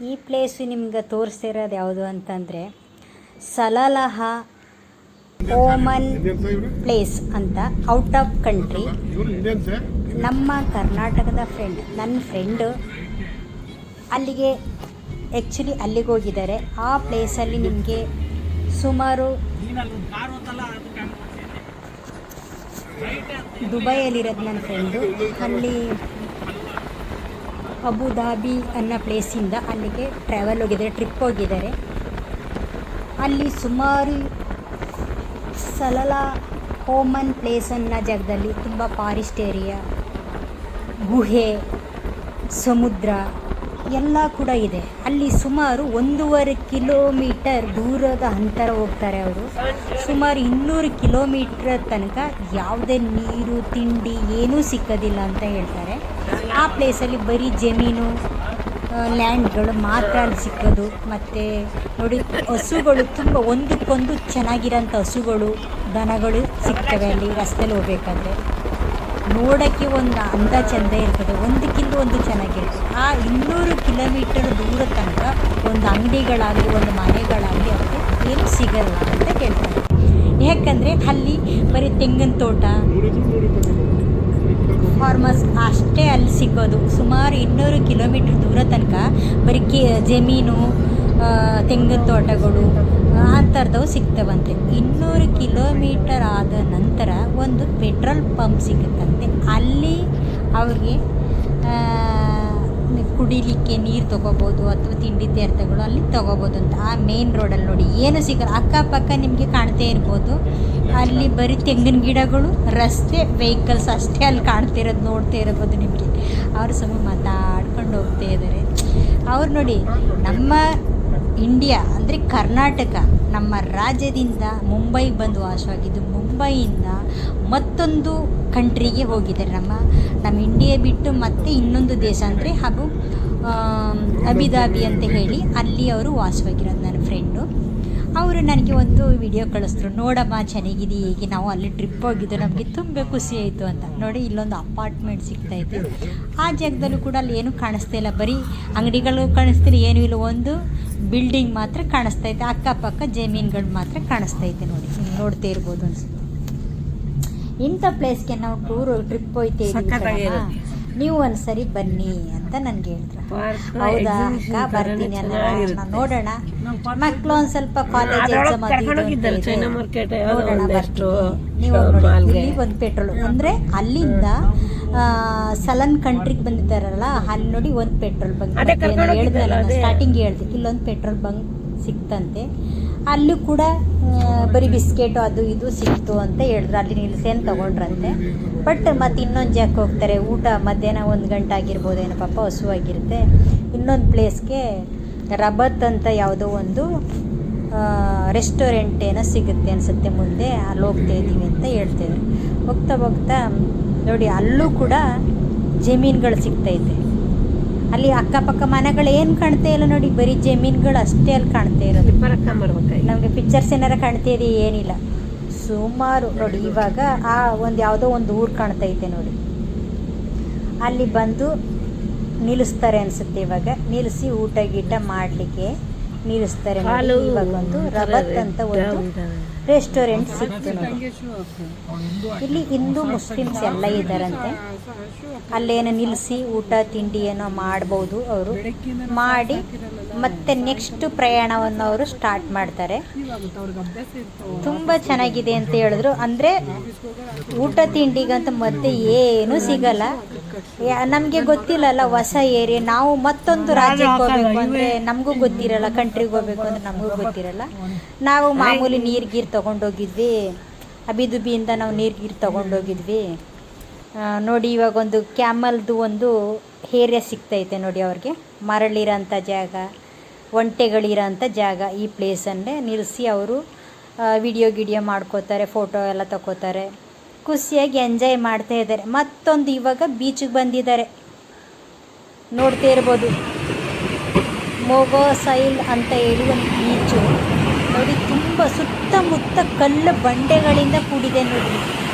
ಈ ಪ್ಲೇಸು ನಿಮ್ಗೆ ತೋರಿಸ್ತಿರೋದು ಯಾವುದು ಅಂತಂದರೆ ಸಲಲಹ ಓಮನ್ ಪ್ಲೇಸ್ ಅಂತ, ಔಟ್ ಆಫ್ ಕಂಟ್ರಿ. ನಮ್ಮ ಕರ್ನಾಟಕದ ನನ್ನ ಫ್ರೆಂಡು ಅಲ್ಲಿಗೆ ಆ್ಯಕ್ಚುಲಿ ಅಲ್ಲಿಗೆ ಹೋಗಿದ್ದಾರೆ. ಆ ಪ್ಲೇಸಲ್ಲಿ ನಿಮಗೆ ಸುಮಾರು ದುಬೈಯಲ್ಲಿರೋದು ನನ್ನ ಫ್ರೆಂಡು. ಅಲ್ಲಿ ಅಬುಧಾಬಿ ಅನ್ನೋ ಪ್ಲೇಸಿಂದ ಅಲ್ಲಿಗೆ ಟ್ರಿಪ್ ಹೋಗಿದ್ದಾರೆ. ಅಲ್ಲಿ ಸುಮಾರು ಸಲಲಾ ಓಮನ್ ಪ್ಲೇಸ್ ಅನ್ನೋ ಜಾಗದಲ್ಲಿ ತುಂಬ ಫಾರೆಸ್ಟ್ ಏರಿಯಾ, ಗುಹೆ, ಸಮುದ್ರ ಎಲ್ಲ ಕೂಡ ಇದೆ. ಅಲ್ಲಿ ಸುಮಾರು 1.5 ಕಿಲೋಮೀಟರ್ ದೂರದ ಅಂತರ ಹೋಗ್ತಾರೆ ಅವರು. ಸುಮಾರು 200 ಕಿಲೋಮೀಟರ್ ತನಕ ಯಾವುದೇ ನೀರು ತಿಂಡಿ ಏನೂ ಸಿಕ್ಕೋದಿಲ್ಲ ಅಂತ ಹೇಳ್ತಾರೆ. ಆ ಪ್ಲೇಸಲ್ಲಿ ಬರೀ ಜಮೀನು, ಲ್ಯಾಂಡ್ಗಳು ಮಾತ್ರ ಅಲ್ಲಿ ಸಿಕ್ಕೋದು. ಮತ್ತು ನೋಡಿ, ಹಸುಗಳು ತುಂಬ ಒಂದಕ್ಕೊಂದು ಚೆನ್ನಾಗಿರೋಂಥ ಹಸುಗಳು, ದನಗಳು ಸಿಗ್ತವೆ ಅಲ್ಲಿ ರಸ್ತೆಯಲ್ಲಿ ಹೋಗ್ಬೇಕಾದ್ರೆ. ನೋಡೋಕ್ಕೆ ಒಂದು ಅಂದ ಚೆಂದ ಇರ್ತದೆ, ಒಂದಕ್ಕಿಂತ ಒಂದು ಚೆನ್ನಾಗಿರ್ತದೆ. ಆ 200 ಕಿಲೋಮೀಟರ್ ದೂರ ತನಕ ಒಂದು ಅಂಗಡಿಗಳಾಗಲಿ ಒಂದು ಮನೆಗಳಾಗಲಿ ಅದಕ್ಕೆ ಏನು ಸಿಗಲ್ಲ ಅಂತ ಹೇಳ್ತಾರೆ. ಯಾಕಂದರೆ ಅಲ್ಲಿ ಬರೀ ತೆಂಗಿನ ತೋಟ, ಫಾರ್ಮರ್ಸ್ ಅಷ್ಟೇ ಅಲ್ಲಿ ಸಿಗೋದು. ಸುಮಾರು 200 ಕಿಲೋಮೀಟ್ರ್ ದೂರ ತನಕ ಬರೀ ಜಮೀನು, ತೆಂಗಿನ ತೋಟಗಳು ಆ ಥರದವು ಸಿಗ್ತವಂತೆ. 200 ಕಿಲೋಮೀಟರ್ ಆದ ನಂತರ ಒಂದು ಪೆಟ್ರೋಲ್ ಪಂಪ್ ಸಿಗುತ್ತಂತೆ. ಅಲ್ಲಿ ಅವ್ರಿಗೆ ಕುಡಿಲಿಕ್ಕೆ ನೀರು ತೊಗೋಬೋದು ಅಥವಾ ತಿಂಡಿ ತೀರ್ಥಗಳು ಅಲ್ಲಿ ತೊಗೋಬೋದು ಅಂತ. ಆ ಮೇನ್ ರೋಡಲ್ಲಿ ನೋಡಿ ಏನು ಸಿಗಲ್ಲ, ಅಕ್ಕಪಕ್ಕ ನಿಮಗೆ ಕಾಣ್ತಾ ಇರ್ಬೋದು. ಅಲ್ಲಿ ಬರೀ ತೆಂಗಿನ ಗಿಡಗಳು, ರಸ್ತೆ, ವೆಹಿಕಲ್ಸ್ ಅಷ್ಟೇ ಅಲ್ಲಿ ಕಾಣ್ತಿರೋದು, ನೋಡ್ತಾ ಇರ್ಬೋದು ನಿಮಗೆ. ಅವರು ಸುಮ್ಮನೆ ಮಾತಾಡ್ಕೊಂಡು ಹೋಗ್ತಾ ಇದ್ದಾರೆ. ಅವ್ರು ನೋಡಿ, ನಮ್ಮ ಇಂಡಿಯಾ ಅಂದರೆ ಕರ್ನಾಟಕ, ನಮ್ಮ ರಾಜ್ಯದಿಂದ ಮುಂಬೈಗೆ ಬಂದು ವಾಸವಾಗಿದ್ದು, ಮುಂಬೈಯಿಂದ ಮತ್ತೊಂದು ಕಂಟ್ರಿಗೆ ಹೋಗಿದ್ದಾರೆ. ನಮ್ಮ ಇಂಡಿಯಾ ಬಿಟ್ಟು ಮತ್ತೆ ಇನ್ನೊಂದು ದೇಶ ಅಂದರೆ ಅಬುಧಾಬಿ ಅಂತ ಹೇಳಿ ಅಲ್ಲಿ ಅವರು ವಾಸವಾಗಿರೋದು ನನ್ನ ಫ್ರೆಂಡು. ಅವರು ನನಗೆ ಒಂದು ವಿಡಿಯೋ ಕಳಿಸಿದ್ರು, ನೋಡಮ್ಮ ಚೆನ್ನಾಗಿದೆ, ಹೀಗೆ ನಾವು ಅಲ್ಲಿ ಟ್ರಿಪ್ ಹೋಗಿದ್ದು, ನಮಗೆ ತುಂಬ ಖುಷಿ ಆಯಿತು ಅಂತ. ನೋಡಿ, ಇಲ್ಲೊಂದು ಅಪಾರ್ಟ್ಮೆಂಟ್ ಸಿಗ್ತಾಯಿದೆ. ಆ ಜಾಗದಲ್ಲೂ ಕೂಡ ಅಲ್ಲಿ ಏನೂ ಕಾಣಿಸ್ತಾ ಇಲ್ಲ, ಬರೀ ಅಂಗಡಿಗಳು ಕಾಣಿಸ್ತಿಲ್ಲ, ಏನೂ ಇಲ್ಲ. ಒಂದು ಬಿಲ್ಡಿಂಗ್ ಮಾತ್ರ ಕಾಣಿಸ್ತೈತೆ, ಅಕ್ಕಪಕ್ಕ ಜಮೀನುಗಳು ಮಾತ್ರ ಕಾಣಿಸ್ತೈತೆ. ನೋಡಿ, ನೀವು ನೋಡ್ತಾ ಇರ್ಬೋದು ಅನಿಸುತ್ತೆ. ಇಂಥ ಪ್ಲೇಸ್ಗೆ ನಾವು ಟ್ರಿಪ್ ಹೋಗ್ತೀವಿ, ನೀವು ಒಂದ್ಸರಿ ಬನ್ನಿ ಅಂತ ನನಗೆ ಹೇಳಿದ್ರು. ಹೌದಾ ಅಕ್ಕ, ಬರ್ತೀನಿ ಅಲ್ಲ, ನೋಡೋಣ. ಮಕ್ಕಳು ಒಂದು ಸ್ವಲ್ಪ ಕಾಲೇಜ್ ಎಕ್ಸಾಮ್ ನೋಡೋಣ, ಬರ್ತೀನಿ. ನೀವು ನೋಡಿ, ಇಲ್ಲಿ ಒಂದು ಪೆಟ್ರೋಲ್ ಅಂದರೆ ಅಲ್ಲಿಂದ ಸಲನ್ ಕಂಟ್ರಿಗೆ ಬಂದಿದ್ದಾರಲ್ಲ, ಅಲ್ಲಿ ನೋಡಿ ಒಂದು ಪೆಟ್ರೋಲ್ ಬಂಕ್ ಹೇಳಿದ್ನಲ್ಲ, ಸ್ಟಾರ್ಟಿಂಗ್ ಹೇಳ್ದೆ, ಇಲ್ಲೊಂದು ಪೆಟ್ರೋಲ್ ಬಂಕ್ ಸಿಕ್ತಂತೆ. ಅಲ್ಲೂ ಕೂಡ ಬರೀ ಬಿಸ್ಕೆಟು ಅದು ಇದು ಸಿಕ್ತು ಅಂತ ಹೇಳಿದ್ರು. ಅಲ್ಲಿ ನಿಲ್ಸೇನು ತೊಗೊಂಡ್ರಂತೆ. ಬಟ್ ಮತ್ತು ಇನ್ನೊಂದು ಜಾಗಕ್ಕೆ ಹೋಗ್ತಾರೆ, ಊಟ ಮಧ್ಯಾಹ್ನ 1 ಗಂಟೆ ಆಗಿರ್ಬೋದೇನೋ, ಪಾಪ ಹಸುವಾಗಿರುತ್ತೆ. ಇನ್ನೊಂದು ಪ್ಲೇಸ್ಗೆ ರಬತ್ ಅಂತ ಯಾವುದೋ ಒಂದು ರೆಸ್ಟೋರೆಂಟ್ ಏನೋ ಸಿಗುತ್ತೆ ಅನಿಸುತ್ತೆ ಮುಂದೆ, ಅಲ್ಲಿ ಹೋಗ್ತಾ ಇದ್ದೀವಿ ಅಂತ ಹೇಳ್ತಿದ್ರು. ಹೋಗ್ತಾ ಹೋಗ್ತಾ ನೋಡಿ, ಅಲ್ಲೂ ಕೂಡ ಜಮೀನುಗಳು ಸಿಗ್ತೈತೆ. ಅಲ್ಲಿ ಅಕ್ಕಪಕ್ಕ ಮನೆಗಳು ಏನು ಕಾಣ್ತಾ ಇಲ್ಲ ನೋಡಿ, ಬರೀ ಜಮೀನುಗಳು ಅಷ್ಟೇ ಅಲ್ಲಿ ಕಾಣ್ತಾ ಇರೋದು. ನಮಗೆ ಪಿಕ್ಚರ್ಸ್ ಏನಾರ ಕಾಣ್ತಾ ಇದೆ, ಏನಿಲ್ಲ. ಸುಮಾರು ನೋಡಿ, ಇವಾಗ ಆ ಒಂದು ಯಾವುದೋ ಒಂದು ಊರು ಕಾಣ್ತೈತೆ ನೋಡಿ, ಅಲ್ಲಿ ಬಂದು ನಿಲ್ಲಿಸ್ತಾರೆ ಅನಿಸುತ್ತೆ. ಇವಾಗ ನಿಲ್ಲಿಸಿ ಊಟ ಗೀಟ ಮಾಡಲಿಕ್ಕೆ ನಿಲ್ಲಿಸ್ತಾರೆ. ಇವಾಗ ಒಂದು ರಬತ್ ಅಂತ ಒಂದು ರೆಸ್ಟೋರೆಂಟ್ ಸಿಕ್ತು ನೋಡಿ. ಇಲ್ಲಿ ಹಿಂದೂ ಮುಸ್ಲಿಮ್ಸ್ ಎಲ್ಲ ಇದ್ದಾರಂತೆ. ಅಲ್ಲೇನೋ ನಿಲ್ಲಿಸಿ ಊಟ ತಿಂಡಿ ಏನೋ ಮಾಡ್ಬೋದು ಅವರು. ಮಾಡಿ ಮತ್ತೆ ನೆಕ್ಸ್ಟ್ ಪ್ರಯಾಣವನ್ನು ಅವರು ಸ್ಟಾರ್ಟ್ ಮಾಡ್ತಾರೆ. ತುಂಬ ಚೆನ್ನಾಗಿದೆ ಅಂತ ಹೇಳಿದ್ರು. ಅಂದರೆ ಊಟ ತಿಂಡಿಗಂತ ಮತ್ತೆ ಏನೂ ಸಿಗಲ್ಲ. ನಮಗೆ ಗೊತ್ತಿಲ್ಲಲ್ಲ, ಹೊಸ ಏರಿಯಾ. ನಾವು ಮತ್ತೊಂದು ರಾಜ್ಯಕ್ಕೆ ಹೋಗ್ಬೇಕು ಅಂದರೆ ನಮಗೂ ಗೊತ್ತಿರಲ್ಲ, ಕಂಟ್ರಿಗೆ ಹೋಗ್ಬೇಕು ಅಂದರೆ ನಮಗೂ ಗೊತ್ತಿರಲ್ಲ. ನಾವು ಮಾಮೂಲಿ ನೀರು ತೊಗೊಂಡೋಗಿದ್ವಿ, ಅಬಿದುಬಿಯಿಂದ ನಾವು ನೀರು ತೊಗೊಂಡೋಗಿದ್ವಿ ನೋಡಿ. ಇವಾಗ ಒಂದು ಕ್ಯಾಮಲ್ದು ಒಂದು ಏರಿಯಾ ಸಿಗ್ತೈತೆ ನೋಡಿ ಅವ್ರಿಗೆ, ಮರಳಿರೋಂಥ ಜಾಗ, ಒಂಟೆಗಳಿರೋಂಥ ಜಾಗ. ಈ ಪ್ಲೇಸನ್ನೇ ನಿಲ್ಲಿಸಿ ಅವರು ವಿಡಿಯೋ ಮಾಡ್ಕೋತಾರೆ, ಫೋಟೋ ಎಲ್ಲ ತಗೋತಾರೆ, ಖುಷಿಯಾಗಿ ಎಂಜಾಯ್ ಮಾಡ್ತಾ ಇದ್ದಾರೆ. ಮತ್ತೊಂದು ಇವಾಗ ಬೀಚಿಗೆ ಬಂದಿದ್ದಾರೆ, ನೋಡ್ತಾ ಇರ್ಬೋದು. ಮೊಗೋ ಸೈಲ್ ಅಂತ ಹೇಳಿ ಒಂದು ಬೀಚು ನೋಡಿ. ತುಂಬ ಸುತ್ತಮುತ್ತ ಕಲ್ಲು ಬಂಡೆಗಳಿಂದ ಕೂಡಿದೆ ನೋಡಿ,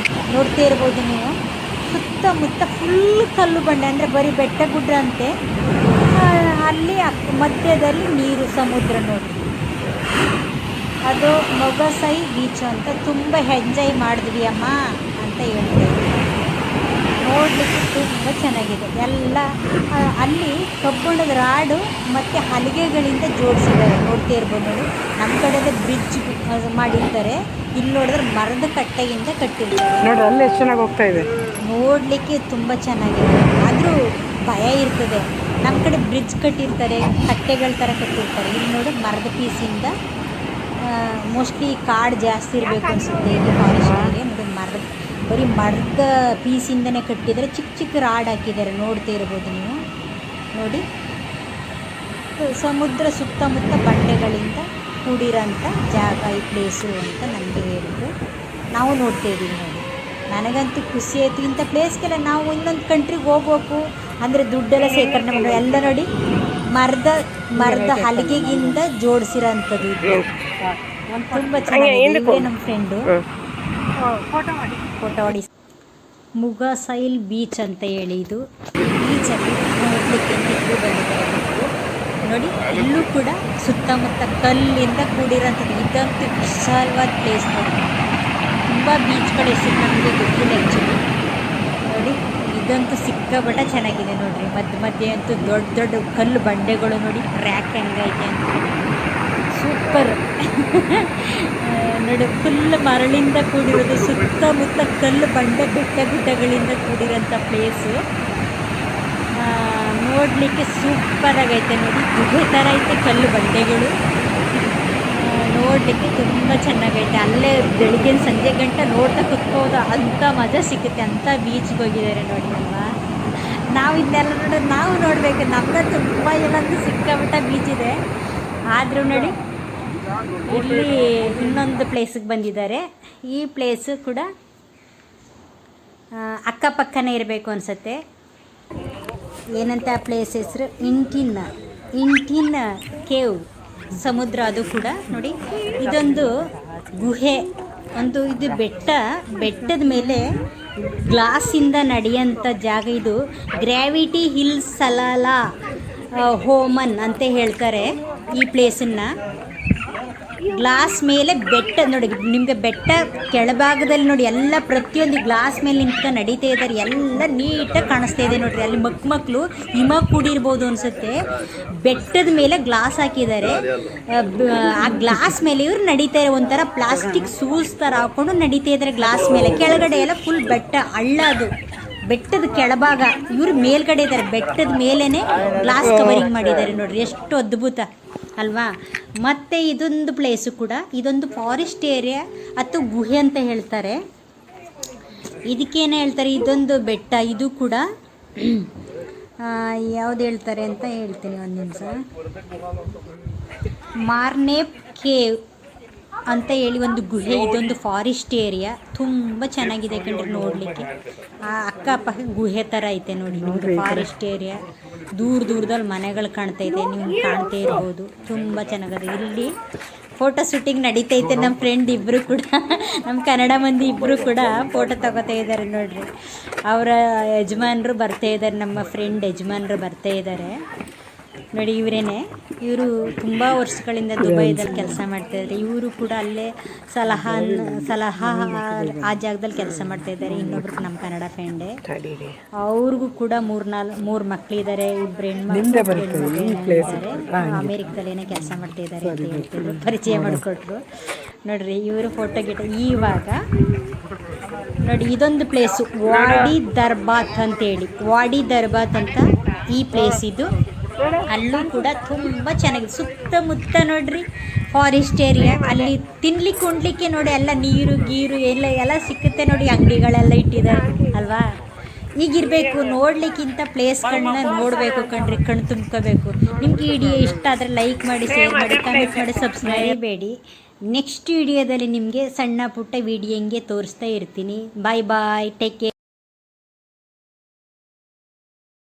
ನೋಡ್ತಾ ಇರ್ಬೋದು ನೀವು. ಸುತ್ತಮುತ್ತ ಫುಲ್ ಕಲ್ಲು ಬಂಡೆ, ಅಂದರೆ ಬರೀ ಬೆಟ್ಟ ಗುಡ್ಡ ಅಂತೆ. ಅಲ್ಲಿ ಮಧ್ಯದಲ್ಲಿ ನೀರು, ಸಮುದ್ರ ನೋಡಿ. ಅದು ಮೊಗಸೈ ಬೀಚ್ ಅಂತ. ತುಂಬ ಎಂಜಾಯ್ ಮಾಡಿದ್ವಿ ಅಮ್ಮ ಅಂತ ಹೇಳ್ತಾ ಇದ್ವಿ. ನೋಡಲಿಕ್ಕೆ ತುಂಬ ಚೆನ್ನಾಗಿದೆ. ಎಲ್ಲ ಅಲ್ಲಿ ಕಬ್ಬಿಣದ ರಾಡು ಮತ್ತು ಹಲಿಗೆಗಳಿಂದ ಜೋಡಿಸಿದ್ದಾರೆ, ನೋಡ್ತಾ ಇರ್ಬೋದು ನೋಡಿ. ನಮ್ಮ ಕಡೆಯಲ್ಲೇ ಬ್ರಿಡ್ಜ್ ಮಾಡಿರ್ತಾರೆ, ಇಲ್ಲಿ ನೋಡಿದ್ರೆ ಮರದ ಕಟ್ಟೆಯಿಂದ ಕಟ್ಟಿರ್ತಾರೆ ನೋಡಿ. ಅಲ್ಲಿ ಎಷ್ಟು ಚೆನ್ನಾಗಿ ಹೋಗ್ತಾ ಇದೆ, ನೋಡಲಿಕ್ಕೆ ತುಂಬ ಚೆನ್ನಾಗಿದೆ. ಆದರೂ ಭಯ ಇರ್ತದೆ. ನಮ್ಮ ಕಡೆ ಬ್ರಿಡ್ಜ್ ಕಟ್ಟಿರ್ತಾರೆ, ಕಟ್ಟೆಗಳ ಥರ ಕಟ್ಟಿರ್ತಾರೆ. ಇಲ್ಲಿ ನೋಡಿ ಮರದ ಪೀಸಿಂದ, ಮೋಸ್ಟ್ಲಿ ಕಾಡು ಜಾಸ್ತಿ ಇರಬೇಕು ಅನಿಸುತ್ತೆ ಇಲ್ಲಿ ಫಾರೆಸ್ಟ್ ಏರಿಯಾ. ನೋಡಿ ಬರೀ ಮರದ ಪೀಸಿಂದನೇ ಕಟ್ಟಿದರೆ, ಚಿಕ್ಕ ಚಿಕ್ಕ ರಾಡ್ ಹಾಕಿದ್ದಾರೆ, ನೋಡ್ತಾ ಇರ್ಬೋದು ನೀವು ನೋಡಿ. ಸಮುದ್ರ ಸುತ್ತಮುತ್ತ ಬಂಡೆಗಳಿಂದ ಕೂಡಿರೋಂಥ ಜಾಗ ಈ ಪ್ಲೇಸು ಅಂತ ನನಗೆ ಹೇಳಿದ್ರು. ನಾವು ನೋಡ್ತಾ ಇದ್ದೀವಿ ನೋಡಿ. ನನಗಂತೂ ಖುಷಿ ಆಯಿತು. ಇಂಥ ಪ್ಲೇಸ್ಗೆಲ್ಲ ನಾವು ಇನ್ನೊಂದು ಕಂಟ್ರಿಗೆ ಹೋಗ್ಬೇಕು ಅಂದರೆ ದುಡ್ಡೆಲ್ಲ ಸೇಕರಣೆ ಮಾಡೋ ಎಲ್ಲ ನೋಡಿ. ಮರದ ಹಲಿಗೆಗಿಂದ ಜೋಡಿಸಿರೋಂಥದ್ದು ಇದು. ತುಂಬ ಚೆನ್ನಾಗಿದೆ. ನಮ್ಮ ಫ್ರೆಂಡು ಫೋಟೋ ಹೊಡಿ. ಮುಗಸೈಲ್ ಬೀಚ್ ಅಂತ ಹೇಳಿ ಇದು ಬೀಚಲ್ಲಿ ನೋಡಲಿಕ್ಕೆ ಇಬ್ಬರು ಬಂದಿದ್ದಾರೆ ನೋಡಿ. ಇಲ್ಲೂ ಕೂಡ ಸುತ್ತಮುತ್ತ ಕಲ್ಲಿಂದ ಕೂಡಿರೋಂಥದ್ದು. ಇದಂತೂ ವಿಶಾಲವಾದ ಪ್ಲೇಸ್ ನೋಡಿ. ತುಂಬ ಬೀಚ್ಗಳ ಹೆಸರು ನಮಗೆ ಗೊತ್ತಿಲ್ಲ ಆ್ಯಕ್ಚುಲಿ ನೋಡಿ. ಇದಂತೂ ಸಿಕ್ಕಾಪಟ್ಟೆ ಚೆನ್ನಾಗಿದೆ ನೋಡಿರಿ. ಮಧ್ಯೆ ಅಂತೂ ದೊಡ್ಡ ದೊಡ್ಡ ಕಲ್ಲು ಬಂಡೆಗಳು ನೋಡಿ. ಟ್ರ್ಯಾಕ್ ಹೆಂಗೈತೆ ಅಂತ ಸೂಪರ್ ನೋಡಿ. ಫುಲ್ ಮರಳಿಂದ ಕೂಡಿರೋದು, ಸುತ್ತಮುತ್ತ ಕಲ್ಲು ಬಂಡೆ ಬೆಟ್ಟ ಗುಡ್ಡಗಳಿಂದ ಕೂಡಿರೋಂಥ ಪ್ಲೇಸು. ನೋಡಲಿಕ್ಕೆ ಸೂಪರಾಗೈತೆ ನೋಡಿ. ಗುಹೆ ಥರ ಐತೆ, ಕಲ್ಲು ಬಂಡೆಗಳು ನೋಡಲಿಕ್ಕೆ ತುಂಬ ಚೆನ್ನಾಗೈತೆ. ಅಲ್ಲೇ ಬೆಳಿಗ್ಗೆ ಸಂಜೆ ಗಂಟೆ ನೋಡ್ತಾ ಕುತ್ಕೋದು, ಅಂಥ ಮಜಾ ಸಿಗುತ್ತೆ. ಅಂಥ ಬೀಚ್ಗೆ ಹೋಗಿದ್ದಾರೆ ನೋಡಿ ಅಲ್ವಾ. ನಾವು ಇದನ್ನೆಲ್ಲ ನೋಡೋದು, ನಾವು ನೋಡಬೇಕು. ನಮ್ಮದು ತುಂಬ ಎಲ್ಲಂತೂ ಸಿಕ್ಕಾಪಟ್ಟ ಬೀಚ್ ಇದೆ. ಆದರೂ ನೋಡಿ ಇಲ್ಲಿ ಇನ್ನೊಂದು ಪ್ಲೇಸಿಗೆ ಬಂದಿದ್ದಾರೆ. ಈ ಪ್ಲೇಸು ಕೂಡ ಅಕ್ಕಪಕ್ಕನೇ ಇರಬೇಕು ಅನಿಸುತ್ತೆ. ಏನಂತ ಪ್ಲೇಸ್ ಹೆಸರು ಇಂಟಿನ್ ಕೇವ್, ಸಮುದ್ರ. ಅದು ಕೂಡ ನೋಡಿ. ಇದೊಂದು ಗುಹೆ, ಇದು ಬೆಟ್ಟದ ಮೇಲೆ ಗ್ಲಾಸಿಂದ ನಡೆಯೋಂಥ ಜಾಗ. ಇದು ಗ್ರಾವಿಟಿ ಹಿಲ್ಸ್ ಸಲಾಲಾ ಹೋಮನ್ ಅಂತ ಹೇಳ್ತಾರೆ ಈ ಪ್ಲೇಸನ್ನು. ಗ್ಲಾಸ್ ಮೇಲೆ ಬೆಟ್ಟ ನೋಡಿ. ನಿಮಗೆ ಬೆಟ್ಟ ಕೆಳಭಾಗದಲ್ಲಿ ನೋಡಿ, ಎಲ್ಲ ಪ್ರತಿಯೊಂದು ಗ್ಲಾಸ್ ಮೇಲೆ ನಿಂತ್ಕೊಂಡು ನಡೀತಾ ಇದ್ದಾರೆ. ಎಲ್ಲ ನೀಟಾಗಿ ಕಾಣಿಸ್ತಾ ಇದೆ ನೋಡ್ರಿ. ಅಲ್ಲಿ ಮಕ್ಕಳು ಹಿಮ ಕೂಡಿರ್ಬೋದು ಅನಿಸುತ್ತೆ. ಬೆಟ್ಟದ ಮೇಲೆ ಗ್ಲಾಸ್ ಹಾಕಿದ್ದಾರೆ. ಆ ಗ್ಲಾಸ್ ಮೇಲೆ ಇವ್ರು ನಡೀತಾ ಇದ್ದಾರೆ. ಒಂಥರ ಪ್ಲಾಸ್ಟಿಕ್ ಶೂಸ್ ಥರ ಹಾಕ್ಕೊಂಡು ನಡೀತಾ ಇದ್ದಾರೆ ಗ್ಲಾಸ್ ಮೇಲೆ. ಕೆಳಗಡೆ ಎಲ್ಲ ಫುಲ್ ಬೆಟ್ಟ, ಹಳ್ಳ. ಅದು ಬೆಟ್ಟದ ಕೆಳಭಾಗ, ಇವರು ಮೇಲ್ಗಡೆ ಇದ್ದಾರೆ. ಬೆಟ್ಟದ ಮೇಲೇ ಗ್ಲಾಸ್ ಕವರಿಂಗ್ ಮಾಡಿದ್ದಾರೆ ನೋಡ್ರಿ. ಎಷ್ಟು ಅದ್ಭುತ ಅಲ್ವಾ. ಮತ್ತು ಇದೊಂದು ಪ್ಲೇಸು ಕೂಡ, ಇದೊಂದು ಫಾರೆಸ್ಟ್ ಏರಿಯಾ ಅಥವಾ ಗುಹೆ ಅಂತ ಹೇಳ್ತಾರೆ. ಇದಕ್ಕೇನು ಹೇಳ್ತಾರೆ, ಇದೊಂದು ಬೆಟ್ಟ. ಇದು ಕೂಡ ಯಾವ್ದು ಹೇಳ್ತಾರೆ ಅಂತ ಹೇಳ್ತೀನಿ ಒಂದು ನಿಮಿಷ. ಮಾರ್ನೇಪ್ ಕೇವ್ ಅಂತ ಹೇಳಿ ಒಂದು ಗುಹೆ. ಇದೊಂದು ಫಾರೆಸ್ಟ್ ಏರಿಯಾ, ತುಂಬ ಚೆನ್ನಾಗಿದೆ ಕಣ್ರಿ ನೋಡಲಿಕ್ಕೆ. ಆ ಅಕ್ಕಪಕ್ಕ ಗುಹೆ ಥರ ಐತೆ ನೋಡಿ. ನಿಮಗೆ ಫಾರೆಸ್ಟ್ ಏರಿಯಾ, ದೂರದಲ್ಲಿ ಮನೆಗಳು ಕಾಣ್ತೈತೆ, ನೀವು ಕಾಣ್ತಾ ಇರ್ಬೋದು. ತುಂಬ ಚೆನ್ನಾಗಿದೆ. ಇಲ್ಲಿ ಫೋಟೋ ಶೂಟಿಂಗ್ ನಡೀತೈತೆ. ನಮ್ಮ ಫ್ರೆಂಡ್ ಇಬ್ಬರು ಕೂಡ, ನಮ್ಮ ಕನ್ನಡ ಮಂದಿ ಇಬ್ಬರು ಕೂಡ ಫೋಟೋ ತಗೋತಾ ಇದ್ದಾರೆ ನೋಡ್ರಿ. ಅವರ ಯಜಮಾನರು ಬರ್ತಾ ಇದ್ದಾರೆ, ನಮ್ಮ ಫ್ರೆಂಡ್ ಯಜಮಾನರು ಬರ್ತಾ ಇದ್ದಾರೆ ನೋಡಿ. ಇವರು ತುಂಬ ವರ್ಷಗಳಿಂದ ದುಬೈದಲ್ಲಿ ಕೆಲಸ ಮಾಡ್ತಾಯಿದ್ದಾರೆ. ಇವರು ಕೂಡ ಅಲ್ಲೇ ಸಲಹಾ ಆ ಜಾಗದಲ್ಲಿ ಕೆಲಸ ಮಾಡ್ತಾಯಿದ್ದಾರೆ. ಇನ್ನೊಬ್ರು ನಮ್ಮ ಕನ್ನಡ ಫ್ರೆಂಡೇ, ಅವ್ರಿಗೂ ಕೂಡ ಮೂರು ಮಕ್ಕಳಿದ್ದಾರೆ. ಇಬ್ಬರು ಹೆಣ್ಮಕ್ಳು ಅಮೇರಿಕದಲ್ಲೇನೇ ಕೆಲಸ ಮಾಡ್ತಾಯಿದ್ದಾರೆ ಅಂತ ಹೇಳ್ತಿದ್ರು. ಪರಿಚಯ ಮಾಡಿಕೊಟ್ರು ನೋಡ್ರಿ. ಇವರು ಫೋಟೋ ಇವಾಗ ನೋಡಿ. ಇದೊಂದು ಪ್ಲೇಸು ವಾಡಿ ದರ್ಬಾತ್ ಅಂತೇಳಿ, ವಾಡಿ ದರ್ಬಾತ್ ಅಂತ ಈ ಪ್ಲೇಸ್ ಇದು. ಅಲ್ಲೂ ಕೂಡ ತುಂಬ ಚೆನ್ನಾಗಿದೆ. ಸುತ್ತಮುತ್ತ ನೋಡ್ರಿ ಫಾರೆಸ್ಟ್ ಏರಿಯಾ. ಅಲ್ಲಿ ತಿನ್ಲಿಕ್ಕೆ ಉಣ್ಲಿಕ್ಕೆ ನೋಡಿ ಎಲ್ಲ ನೀರು ಗೀರು ಎಲ್ಲ ಸಿಕ್ಕುತ್ತೆ ನೋಡಿ. ಅಂಗಡಿಗಳೆಲ್ಲ ಇಟ್ಟಿದ್ದಾರೆ ಅಲ್ವಾ. ಈಗಿರಬೇಕು ನೋಡ್ಲಿಕ್ಕಿಂತ ಪ್ಲೇಸ್ಗಳನ್ನ ನೋಡಬೇಕು ಕಣ್ರಿ, ಕಣ್ಣು ತುಂಬ್ಕೋಬೇಕು. ನಿಮ್ಗೆ ಈ ವಿಡಿಯೋ ಇಷ್ಟ ಆದರೆ ಲೈಕ್ ಮಾಡಿ, ಶೇರ್ ಮಾಡಿ, ಕಮೆಂಟ್ ಮಾಡಿ, ಸಬ್ಸ್ಕ್ರೈಬ್ ಬೇಡಿ. ನೆಕ್ಸ್ಟ್ ವಿಡಿಯೋದಲ್ಲಿ ನಿಮಗೆ ಸಣ್ಣ ಪುಟ್ಟ ವಿಡಿಯೋ ಹಿಂಗೆ ತೋರಿಸ್ತಾ ಇರ್ತೀನಿ. Bye take care.